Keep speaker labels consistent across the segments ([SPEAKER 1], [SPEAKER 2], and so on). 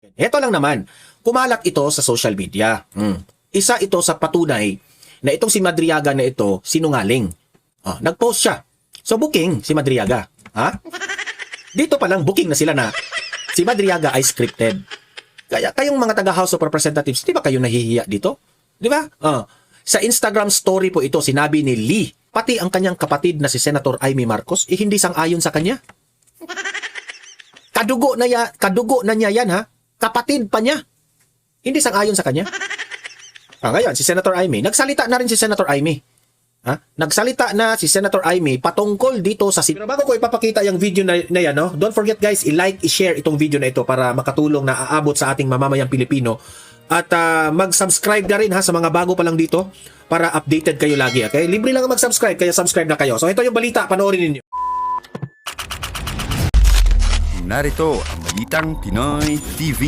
[SPEAKER 1] Heto lang naman, kumalat ito sa social media. Isa ito sa patunay na itong si Madriaga na ito sinungaling. Nag-post siya. So booking si Madriaga. Dito pa lang booking na sila na si Madriaga ay scripted. Kaya kayong mga taga House of Representatives, di ba kayo nahihiya dito? Di ba? Sa Instagram story po ito, sinabi ni Lee, pati ang kanyang kapatid na si Senator Amy Marcos, hindi sang-ayon sa kanya. Kadugo na niya yan, ha? Kapatid pa niya. Hindi sang-ayon sa kanya. Ngayon, si Senator Amy, nagsalita na rin si Senator Amy. Nagsalita na si Senator Amy patungkol dito sa... Pero bago ko ipapakita yung video na yan, no? Don't forget guys, i-like, i-share itong video na ito para makatulong na aabot sa ating mamamayang Pilipino. At mag-subscribe na rin ha sa mga bago pa lang dito para updated kayo lagi. Okay? Libre lang mag-subscribe, kaya subscribe na kayo. So ito yung balita, panoorin ninyo.
[SPEAKER 2] Narito ang Balitang Pinoy TV.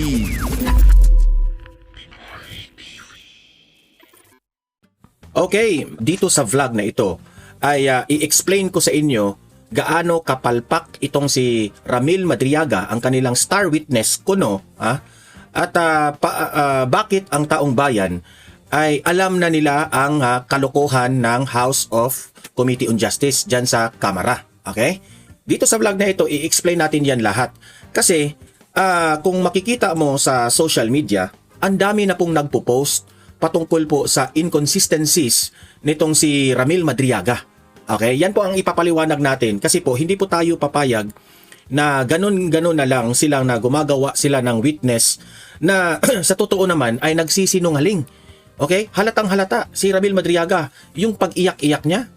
[SPEAKER 1] Okay, dito sa vlog na ito ay i-explain ko sa inyo gaano kapalpak itong si Ramil Madriaga, ang kanilang star witness kuno, at bakit ang taong bayan ay alam na nila ang kalokohan ng House of Committee on Justice dyan sa Kamara. Okay? Dito sa vlog na ito, i-explain natin yan lahat. Kasi kung makikita mo sa social media, ang dami na pong nagpo-post patungkol po sa inconsistencies nitong si Ramil Madriaga. Okay? Yan po ang ipapaliwanag natin kasi po hindi po tayo papayag na ganun-ganun na lang silang na gumagawa sila ng witness na sa totoo naman ay nagsisinungaling. Okay? Halatang halata si Ramil Madriaga, yung pag-iyak-iyak niya,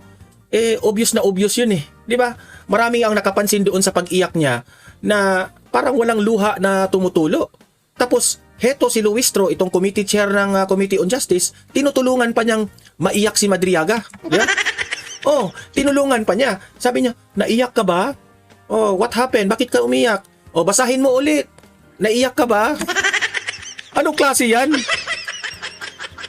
[SPEAKER 1] obvious na obvious yun eh. Di ba? Marami ang nakapansin doon sa pag-iyak niya na parang walang luha na tumutulo. Tapos, heto si Luistro, itong committee chair ng Committee on Justice, tinutulungan pa niyang maiyak si Madriaga. Di ba? Tinulungan pa niya. Sabi niya, naiyak ka ba? What happened? Bakit ka umiyak? Basahin mo ulit. Naiyak ka ba? Anong klase yan?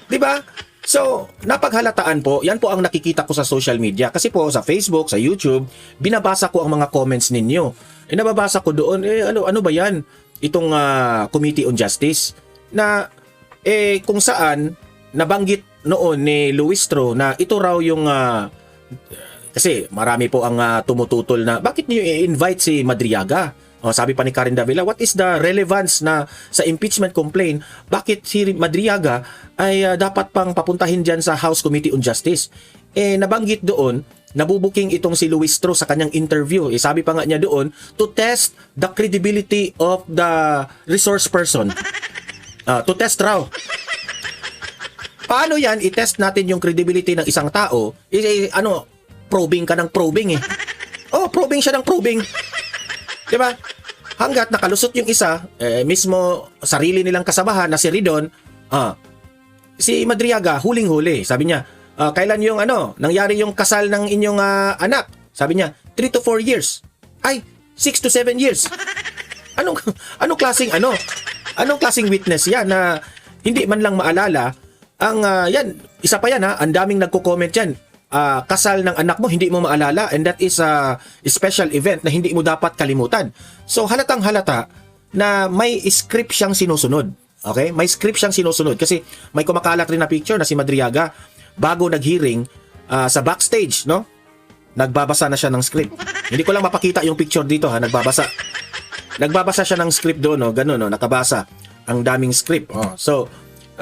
[SPEAKER 1] Di ba? So, napaghalataan po, yan po ang nakikita ko sa social media. Kasi po sa Facebook, sa YouTube, binabasa ko ang mga comments ninyo. Nababasa ko doon, ano ba yan? Itong Committee on Justice. Na, kung saan, nabanggit noon ni Luistro na ito raw yung... kasi marami po ang tumututol na, bakit niyo i-invite si Madriaga? Sabi pa ni Karen Davila, what is the relevance na sa impeachment complaint? Bakit si Madriaga ay dapat pang papuntahin dyan sa House Committee on Justice? Nabanggit doon, nabubuking itong si Luistro sa kanyang interview. Sabi pa nga niya doon, to test the credibility of the resource person. To test raw. Paano yan? I-test natin yung credibility ng isang tao. Probing ka ng probing eh. Probing siya ng probing. Diba? Hanggat nakalusot yung isa, mismo sarili nilang kasamahan na si Ridon, si Madriaga huling-huli. Sabi niya, kailan yung nangyari yung kasal ng inyong anak? Sabi niya, 3 to 4 years. Ay, 6 to 7 years. Anong klaseng witness yan na hindi man lang maalala ang yan, isa pa yan ang daming nagko-comment yan. Kasal ng anak mo hindi mo maalala, and that is a special event na hindi mo dapat kalimutan. So halatang halata na may script siyang sinusunod. Okay? May script siyang sinusunod kasi may kumakalat rin na picture na si Madriaga bago nag-hearing sa backstage, no? Nagbabasa na siya ng script. Hindi ko lang mapakita yung picture dito nagbabasa. Nagbabasa siya ng script doon, no? Ganun, no? Nakabasa. Ang daming script. So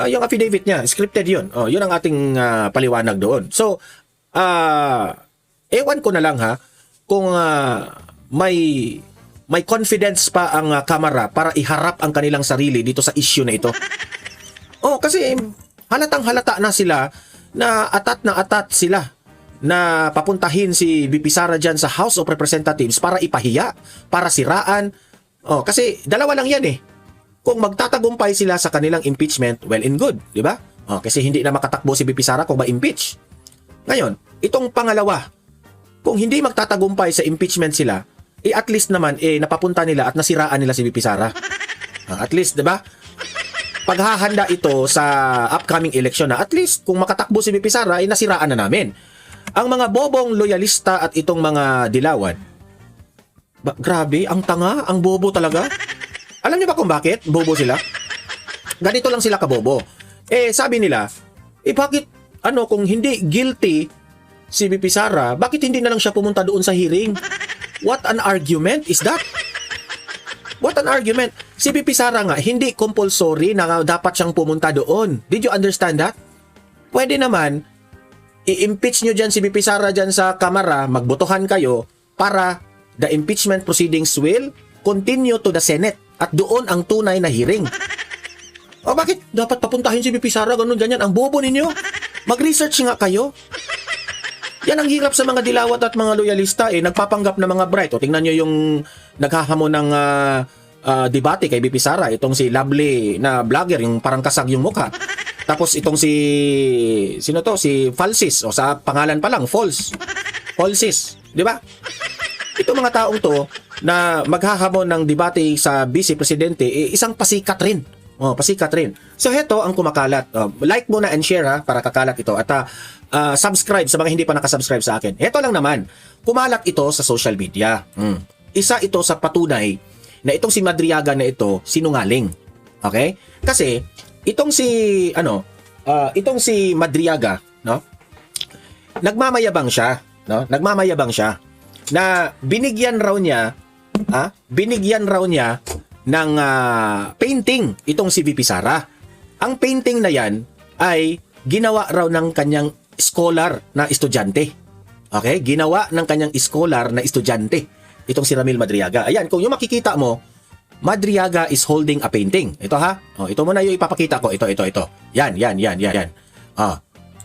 [SPEAKER 1] yung affidavit niya, scripted yun. Yun ang ating paliwanag doon. So ewan ko na lang kung may confidence pa ang Kamara para iharap ang kanilang sarili dito sa issue na ito. Kasi halatang halata na sila na atat sila na papuntahin si BP Sara dyan sa House of Representatives para ipahiya, para siraan. Kasi dalawa lang yan eh. Kung magtatagumpay sila sa kanilang impeachment, well and good, di ba? Kasi hindi na makatakbo si BP Sara kung ma-impeach. Ngayon, itong pangalawa, kung hindi magtatagumpay sa impeachment sila, at least naman napapunta nila at nasiraan nila si BP Sara. At least, 'di ba? Paghahanda ito sa upcoming election na at least kung makatakbo si BP Sara nasiraan na namin. Ang mga bobong loyalista at itong mga dilawan. Grabe, ang tanga, ang bobo talaga. Alam niyo ba kung bakit? Bobo sila? Ganito lang sila kabobo. Sabi nila, bakit, kung hindi guilty si VP Sara, bakit hindi na lang siya pumunta doon sa hearing? What an argument is that? What an argument. Si VP Sara nga, hindi compulsory na dapat siyang pumunta doon. Did you understand that? Pwede naman, i-impeach nyo dyan si VP Sara dyan sa kamara, magbotohan kayo para the impeachment proceedings will continue to the Senate at doon ang tunay na hearing. O bakit dapat papuntahin si VP Sara, ganun, ganyan? Ang bobo ninyo. Mag-research nga kayo. Yan ang hirap sa mga dilawat at mga loyalista. Nagpapanggap na mga bright. O tingnan nyo yung naghahamon ng debate kay VP Sara. Itong si Lovely na vlogger, yung parang kasag yung mukha. Tapos itong sino to? Si Falsis. O sa pangalan pa lang, Falsis. Di ba? Itong mga taong to na maghahamon ng debate sa Vice Presidente, isang pasikat rin. Pasikat rin. So heto ang kumakalat. Like muna and share para kakalat ito. At subscribe sa mga hindi pa nakasubscribe sa akin. Heto lang naman. Kumalat ito sa social media. Isa ito sa patunay na itong si Madriaga na ito sinungaling. Okay? Kasi itong si Madriaga, no? Nagmamayabang siya, no? Nagmamayabang siya na binigyan raw niya ng painting itong si VP Sara. Ang painting na yan ay ginawa raw ng kanyang scholar na estudyante. Okay? Ginawa ng kanyang scholar na estudyante itong si Ramil Madriaga. Ayan, kung yung makikita mo, Madriaga is holding a painting. Ito ha. Ito muna yung ipapakita ko. Ito. Yan.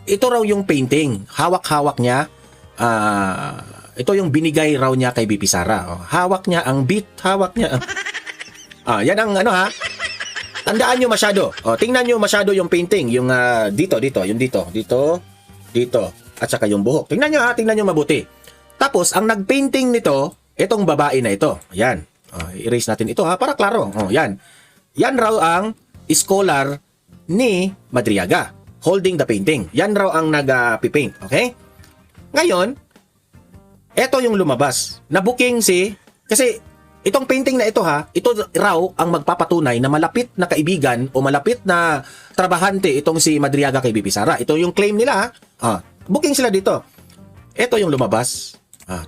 [SPEAKER 1] Ito raw yung painting. Hawak-hawak niya. Ito yung binigay raw niya kay VP Sara. Hawak niya ang beat. Hawak niya. Yan ang ha. Tandaan nyo masyado. Tingnan nyo masyado yung painting. Yung dito. Yung dito. At saka yung buhok. Tingnan nyo mabuti. Tapos, ang nagpainting nito, itong babae na ito. Yan. Erase natin ito ha, para klaro. Yan. Yan raw ang scholar ni Madriaga. Holding the painting. Yan raw ang nag-paint. Okay? Ngayon, ito yung lumabas. Nabuking kasi itong painting na ito ha, ito raw ang magpapatunay na malapit na kaibigan o malapit na trabahante itong si Madriaga kay VP Sara. Ito yung claim nila ha. Booking sila dito. Ito yung lumabas.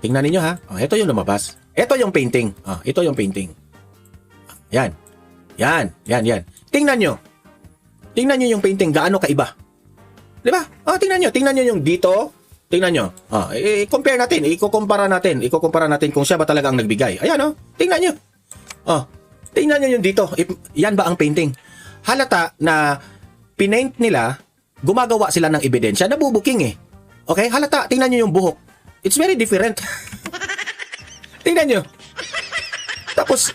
[SPEAKER 1] Tingnan niyo ha. Ito yung lumabas. Ito yung painting. Ito yung painting. Yan. Tingnan nyo yung painting gaano kaiba. 'Di ba? Tingnan nyo yung dito. Tingnan nyo. I-compare natin, ikukumpara natin kung siya ba talaga ang nagbigay. Ayan tingnan nyo. Tingnan nyo yung dito. Yan ba ang painting? Halata na pinaint nila, gumagawa sila ng ebidensya na bubuking Okay? Halata, tingnan nyo yung buhok. It's very different. Tingnan nyo. Tapos,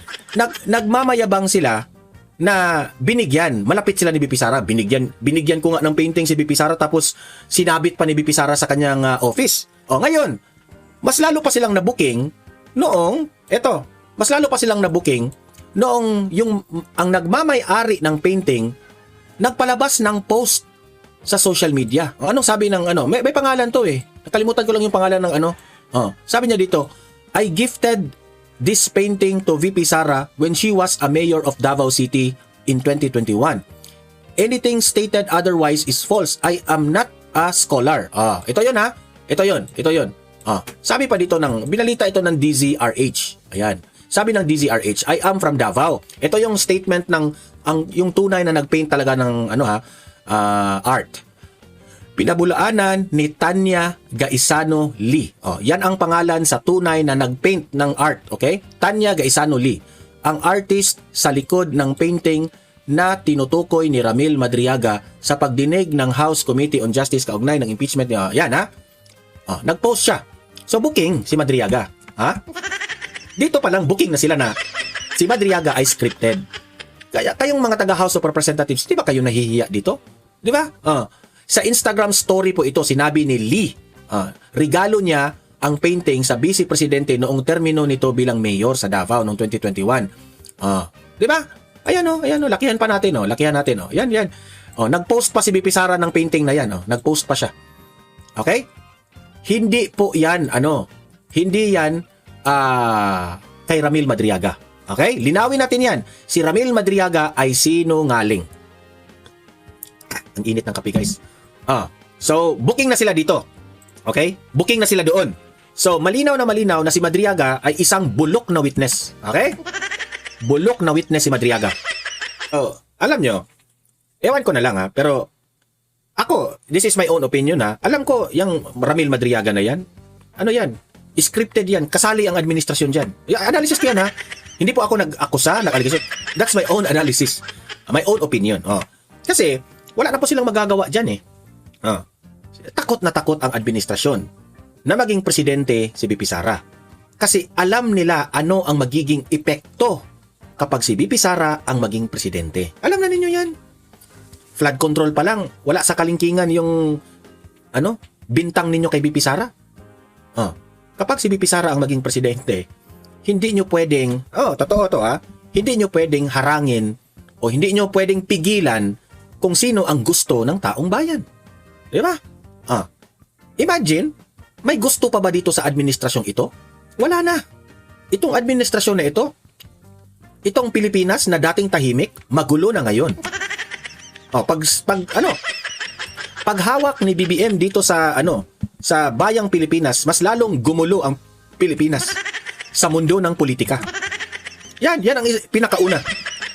[SPEAKER 1] nagmamayabang sila na binigyan. Malapit sila ni VP Sara. Binigyan ko nga ng painting si VP Sara tapos sinabit pa ni VP Sara sa kanyang office. Ngayon, mas lalo pa silang nabuking noong ang nagmamay-ari ng painting nagpalabas ng post sa social media. Anong sabi ng may pangalan to Nakalimutan ko lang yung pangalan ng sabi niya dito, I gifted this painting to VP Sara when she was a mayor of Davao City in 2021. Anything stated otherwise is false. I am not a scholar. Ito yun ha. Ito yun. Sabi pa dito binalita ito ng DZRH. Ayan. Sabi ng DZRH, I am from Davao. Ito yung statement ng yung tunay na nagpaint talaga ng art. Pinabulaanan ni Tanya Gaisano Lee. Yan ang pangalan sa tunay na nagpaint ng art, okay? Tanya Gaisano Lee, ang artist sa likod ng painting na tinutukoy ni Ramil Madriaga sa pagdinig ng House Committee on Justice kaugnay ng impeachment niya. Yan ha. Nag-post siya. So booking si Madriaga, ha? Dito pa lang booking na sila na si Madriaga ay scripted. Kaya kayong mga taga House of Representatives, di ba kayo nahihiya dito? Di ba? Sa Instagram story po ito, sinabi ni Lee, regalo niya ang painting sa Vice Presidente noong termino nito bilang mayor sa Davao noong 2021. Di ba? Ayan lakihan pa natin lakihan natin Yan. Nag-post pa si VP Sara ng painting na yan nag-post pa siya. Okay? Hindi po yan hindi yan kay Ramil Madriaga. Okay? Linawin natin yan. Si Ramil Madriaga ay sinungaling. Ang init ng kape, guys. So, booking na sila dito. Okay? Booking na sila doon. So, malinaw na si Madriaga ay isang bulok na witness. Okay? Bulok na witness si Madriaga. So, alam nyo, ewan ko na lang ha, pero ako, this is my own opinion ha. Alam ko, yung Ramil Madriaga na yan, ano yan? Scripted yan. Kasali ang administrasyon dyan. Analysis ko yan ha. Hindi po ako nag-akusa, nag-allegation. That's my own analysis. My own opinion. Kasi, wala na po silang magagawa dyan eh. Takot na takot ang administrasyon na maging presidente si BP Sara. Kasi alam nila ano ang magiging epekto kapag si BP Sara ang maging presidente. Alam na ninyo yan. Flood control pa lang, wala sa kalingkingan yung bintang ninyo kay BP Sara. Kapag si BP Sara ang maging presidente, hindi nyo pwedeng, totoo to hindi nyo pwedeng harangin o hindi nyo pwedeng pigilan kung sino ang gusto ng taong bayan. Di ba? Imagine, may gusto pa ba dito sa administrasyong ito? Wala na. Itong administrasyon na ito, itong Pilipinas na dating tahimik, magulo na ngayon. Pag hawak ni BBM dito sa sa bayang Pilipinas, mas lalong gumulo ang Pilipinas sa mundo ng politika. Yan ang pinakauna.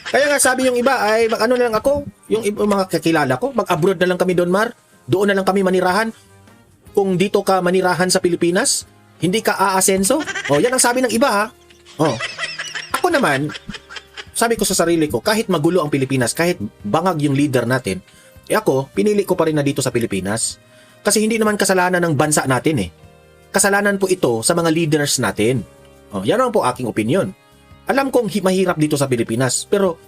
[SPEAKER 1] Kaya nga sabi yung iba ay na lang ako, yung mga kakilala ko, mag-abroad na lang kami Don Mar, doon na lang kami manirahan. Kung dito ka manirahan sa Pilipinas, hindi ka aasenso. Yan ang sabi ng iba ha. Ako naman, sabi ko sa sarili ko, kahit magulo ang Pilipinas, kahit bangag yung leader natin, ako, pinili ko pa rin na dito sa Pilipinas. Kasi hindi naman kasalanan ng bansa natin eh. Kasalanan po ito sa mga leaders natin. Yan ang po aking opinion. Alam kong mahirap dito sa Pilipinas, pero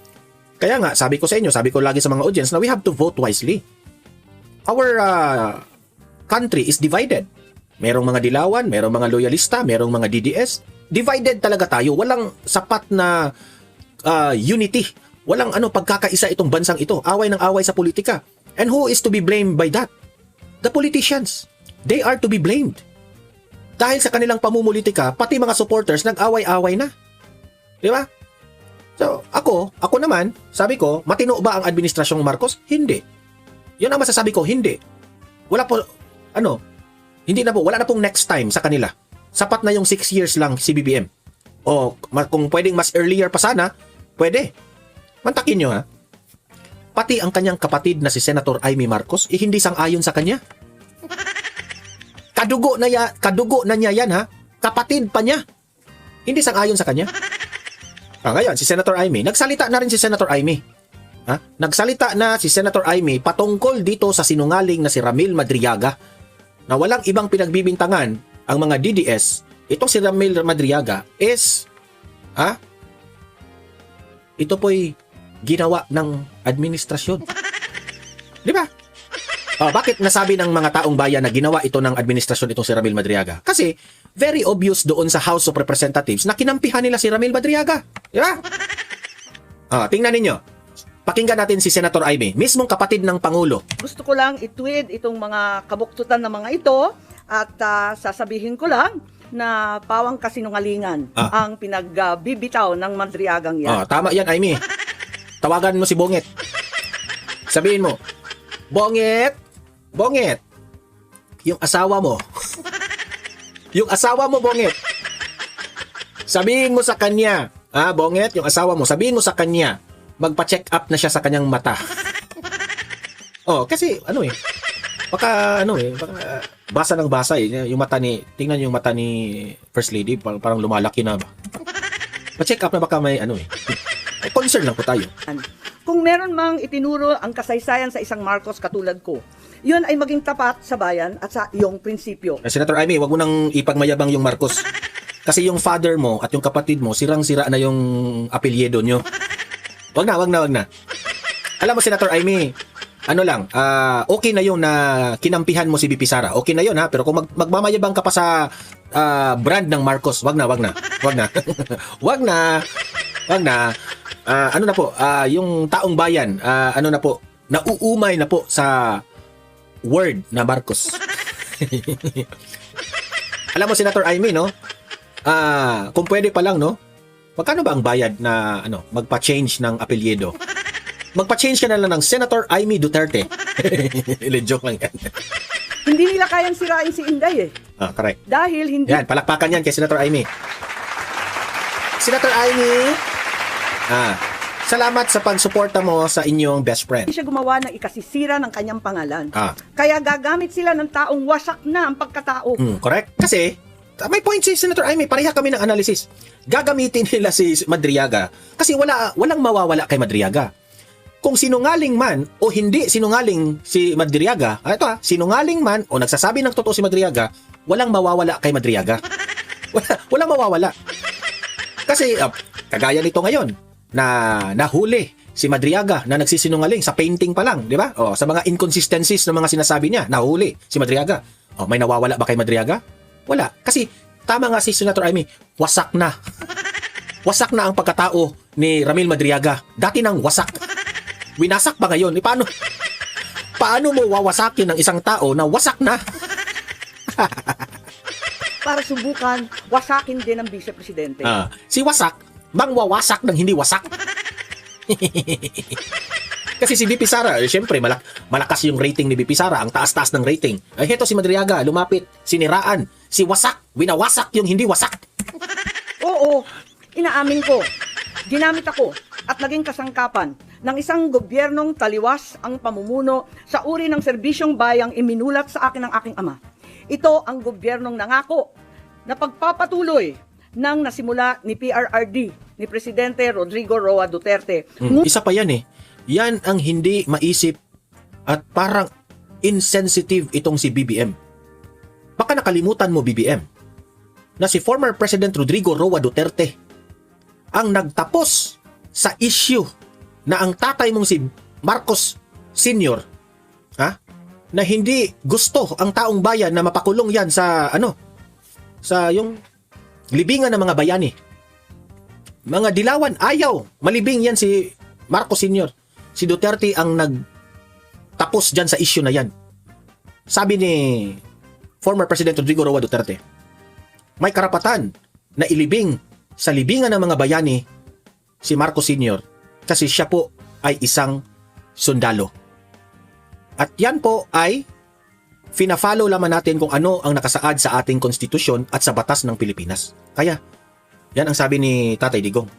[SPEAKER 1] kaya nga, sabi ko sa inyo, sabi ko lagi sa mga audience na we have to vote wisely. Our country is divided. Merong mga dilawan, merong mga loyalista, merong mga DDS. Divided talaga tayo. Walang sapat na unity. Walang pagkakaisa itong bansang ito. Away ng away sa politika. And who is to be blamed by that? The politicians. They are to be blamed. Dahil sa kanilang pamumulitika, pati mga supporters nag-away-away na. Di ba? So, ako naman, sabi ko, matino ba ang administrasyong Marcos? Hindi. Yun ang masasabi ko, hindi. Wala po, hindi na po, wala na pong next time sa kanila. Sapat na yung 6 years lang si BBM. O kung pwedeng mas earlier pa sana, pwede. Mantakin nyo ha. Pati ang kanyang kapatid na si Senator Amy Marcos, hindi sang-ayon sa kanya. Kadugo na niya yan ha. Kapatid pa niya. Hindi sang-ayon sa kanya. Ngayon, si Senator Amy, nagsalita na rin si Senator Amy. Nagsalita na si Senator Amy patungkol dito sa sinungaling na si Ramil Madriaga na walang ibang pinagbibintangan ang mga DDS. Itong si Ramil Madriaga is ito po'y ginawa ng administrasyon. Di ba? Bakit nasabi ng mga taong bayan na ginawa ito ng administrasyon itong si Ramil Madriaga? Kasi very obvious doon sa House of Representatives na kinampihan nila si Ramil Madriaga. Di ba? Tingnan ninyo. Pakinggan natin si Senator Amy, mismong kapatid ng Pangulo.
[SPEAKER 3] Gusto ko lang itweed itong mga kabuktutan ng mga ito at sasabihin ko lang na pawang kasinungalingan ang pinagbibitaw ng Madriagang yan.
[SPEAKER 1] Tama yan, Amy. Tawagan mo si Bonget. Sabihin mo, Bonget, yung asawa mo. Yung asawa mo, Bonget. Sabihin mo sa kanya, Bonget, yung asawa mo, sabihin mo sa kanya, magpa-check up na siya sa kanyang mata. Kasi baka basa ng basa yung mata tingnan yung mata ni First Lady, parang lumalaki na ba. Pa-check up na baka may concern lang po tayo.
[SPEAKER 3] Kung meron mang itinuro ang kasaysayan sa isang Marcos katulad ko, yun ay maging tapat sa bayan at sa iyong prinsipyo.
[SPEAKER 1] Senator Amy, wag mo nang ipagmayabang yung Marcos. Kasi yung father mo at yung kapatid mo, sirang-sira na yung apelyido nyo. Wag na. Alam mo, Senator Amy, okay na yun na kinampihan mo si BP Sara. Okay na yun ha, pero kung magmamayabang ka pa sa brand ng Marcos, wag na. Wag na. Yung taong bayan, nauumay na po sa word na Marcos. Alam mo, Senator Amy, kung pwede pa lang, Magkano ba ang bayad na magpa-change ng apelyido? Magpa-change ka na lang ng Senator Amy Duterte. Joke lang yan.
[SPEAKER 3] Hindi nila kayang sirain si Inday
[SPEAKER 1] Correct.
[SPEAKER 3] Dahil hindi
[SPEAKER 1] Yan, palakpakan yan kay Senator Amy. Senator Amy, salamat sa pagsuporta mo sa inyong best friend.
[SPEAKER 3] siya gumawa ng ikasisira ng kanyang pangalan.
[SPEAKER 1] Ah.
[SPEAKER 3] Kaya gagamit sila ng taong wasak na ang pagkatao.
[SPEAKER 1] Correct? Kasi, may point si Senator Amy, pareha kami ng analysis. Gagamitin nila si Madriaga kasi walang mawawala kay Madriaga. Kung sinungaling man o hindi sinungaling si Madriaga, sinungaling man o nagsasabi ng totoo si Madriaga, walang mawawala kay Madriaga. Walang mawawala. Kasi kagaya nito ngayon na nahuli si Madriaga na nagsisinungaling sa painting pa lang, di ba? Sa mga inconsistencies ng mga sinasabi niya, nahuli si Madriaga. May nawawala ba kay Madriaga? Wala. Kasi tama nga si Senator Amy, wasak na. Wasak na ang pagkatao ni Ramil Madriaga. Dati nang wasak. Winasak ba ngayon? Paano mo wawasakin ng isang tao na wasak na?
[SPEAKER 3] Para subukan, wasakin din ang vice-presidente.
[SPEAKER 1] Si wasak, mangwawasak ng hindi wasak. Kasi si VP Sara, syempre malakas yung rating ni VP Sara, ang taas-taas ng rating. Heto si Madriaga, lumapit, siniraan. Si wasak, winawasak yung hindi wasak.
[SPEAKER 3] Oo, inaamin ko. Ginamit ako at naging kasangkapan ng isang gobyernong taliwas ang pamumuno sa uri ng serbisyong bayang iminulat sa akin ng aking ama. Ito ang gobyernong nangako na pagpapatuloy ng nasimula ni PRRD, ni Presidente Rodrigo Roa Duterte.
[SPEAKER 1] Isa pa yan Yan ang hindi maisip at parang insensitive itong si BBM. Baka nakalimutan mo, BBM, na si former President Rodrigo Roa Duterte ang nagtapos sa issue na ang tatay mong si Marcos Sr. Na hindi gusto ang taong bayan na mapakulong yan sa sa yung libingan ng mga bayani. Mga dilawan, ayaw. Malibing yan si Marcos Sr. Si Duterte ang nagtapos dyan sa issue na yan. Sabi ni former President Rodrigo Roa Duterte, may karapatan na ilibing sa libingan ng mga bayani si Marcos Sr. kasi siya po ay isang sundalo. At yan po ay fina-follow lamang natin kung ano ang nakasaad sa ating konstitusyon at sa batas ng Pilipinas. Kaya, yan ang sabi ni Tatay Digong.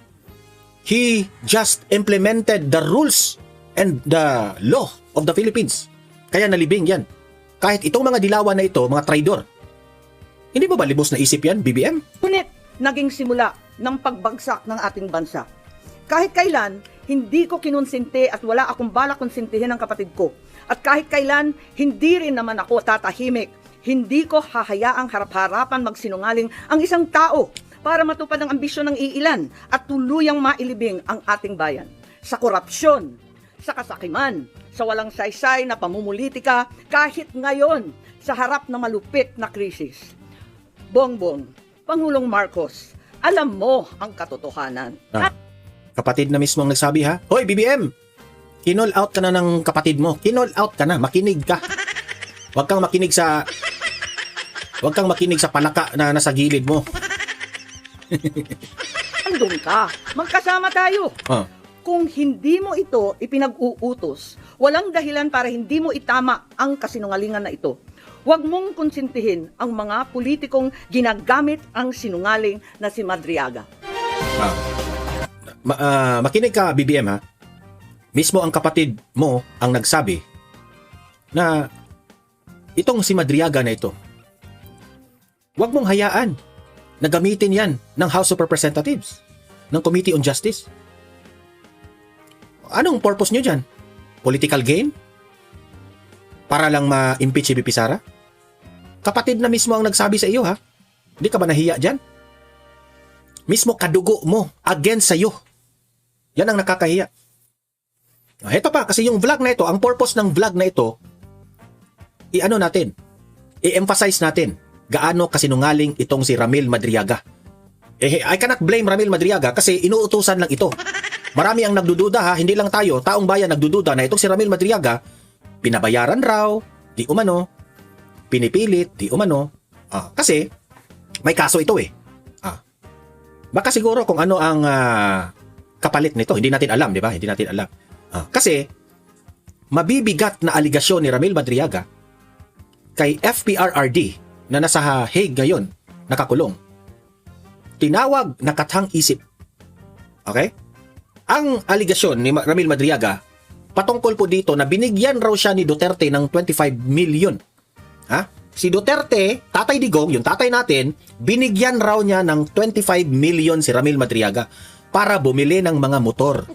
[SPEAKER 1] He just implemented the rules and the law of the Philippines. Kaya nalibing yan. Kahit itong mga dilawan na ito, mga traidor. Hindi ba libos na isip yan, BBM?
[SPEAKER 3] Ngunit, naging simula ng pagbagsak ng ating bansa. Kahit kailan, hindi ko kinonsinti at wala akong balak konsintihin ang kapatid ko. At kahit kailan, hindi rin naman ako tatahimik. Hindi ko hahayaang harap-harapan magsinungaling ang isang tao para matupad ang ambisyon ng iilan at tuluyang mailibing ang ating bayan. Sa korupsyon, sa kasakiman, sa walang saysay na pamumulitika, kahit ngayon sa harap ng malupit na krisis. Bongbong, Pangulong Marcos, alam mo ang katotohanan.
[SPEAKER 1] Kapatid na mismo ang nagsabi ha. Hoy BBM, kinol out ka na ng kapatid mo. Kinol out ka na, makinig ka. Huwag kang makinig sa palaka na nasa gilid mo.
[SPEAKER 3] Andun ka, magkasama tayo. Kung hindi mo ito ipinag-uutos, walang dahilan para hindi mo itama ang kasinungalingan na ito. Huwag mong konsintihin ang mga politikong ginagamit ang sinungaling na si Madriaga.
[SPEAKER 1] Makinig ka, BBM ha. Mismo ang kapatid mo ang nagsabi na itong si Madriaga na ito, huwag mong hayaan na gamitin yan ng House of Representatives, ng Committee on Justice. Anong purpose nyo dyan? Political gain? Para lang ma-impeach si VP Sara? Kapatid na mismo ang nagsabi sa iyo ha. Hindi ka ba nahiya dyan? Mismo kadugo mo against sa iyo. Yan ang nakakahiya. Heto pa, kasi yung vlog na ito, ang purpose ng vlog na ito, i-emphasize natin gaano kasinungaling itong si Ramil Madriaga. I cannot blame Ramil Madriaga kasi inuutusan lang ito. Marami ang nagdududa ha, hindi lang tayo, taong bayan nagdududa na itong si Ramil Madriaga, pinabayaran raw, di umano, pinipilit, di umano, kasi may kaso ito Baka siguro kung ano ang kapalit nito, hindi natin alam, di ba? Hindi natin alam. Kasi, mabibigat na aligasyon ni Ramil Madriaga kay FPRRD na nasa Hague ngayon, nakakulong. Tinawag na kathang isip. Okay? Ang aligasyon ni Ramil Madriaga, patungkol po dito na binigyan raw siya ni Duterte ng 25 million. Si Duterte, Tatay Digong, yung tatay natin, binigyan raw niya ng 25 million si Ramil Madriaga para bumili ng mga motor.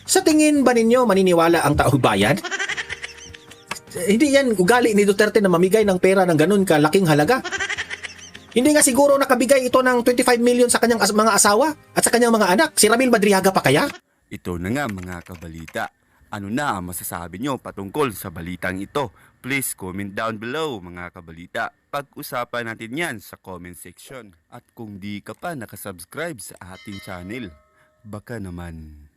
[SPEAKER 1] Sa tingin ba ninyo maniniwala ang taong bayan? Hindi yan ugali ni Duterte na mamigay ng pera ng ganun kalaking halaga. Hindi nga siguro nakabigay ito ng 25 million sa kanyang mga asawa at sa kanyang mga anak. Si Ramil Madriaga pa kaya?
[SPEAKER 2] Ito na nga mga kabalita. Ano na ang masasabi nyo patungkol sa balitang ito? Please comment down below mga kabalita. Pag-usapan natin yan sa comment section. At kung di ka pa nakasubscribe sa ating channel, baka naman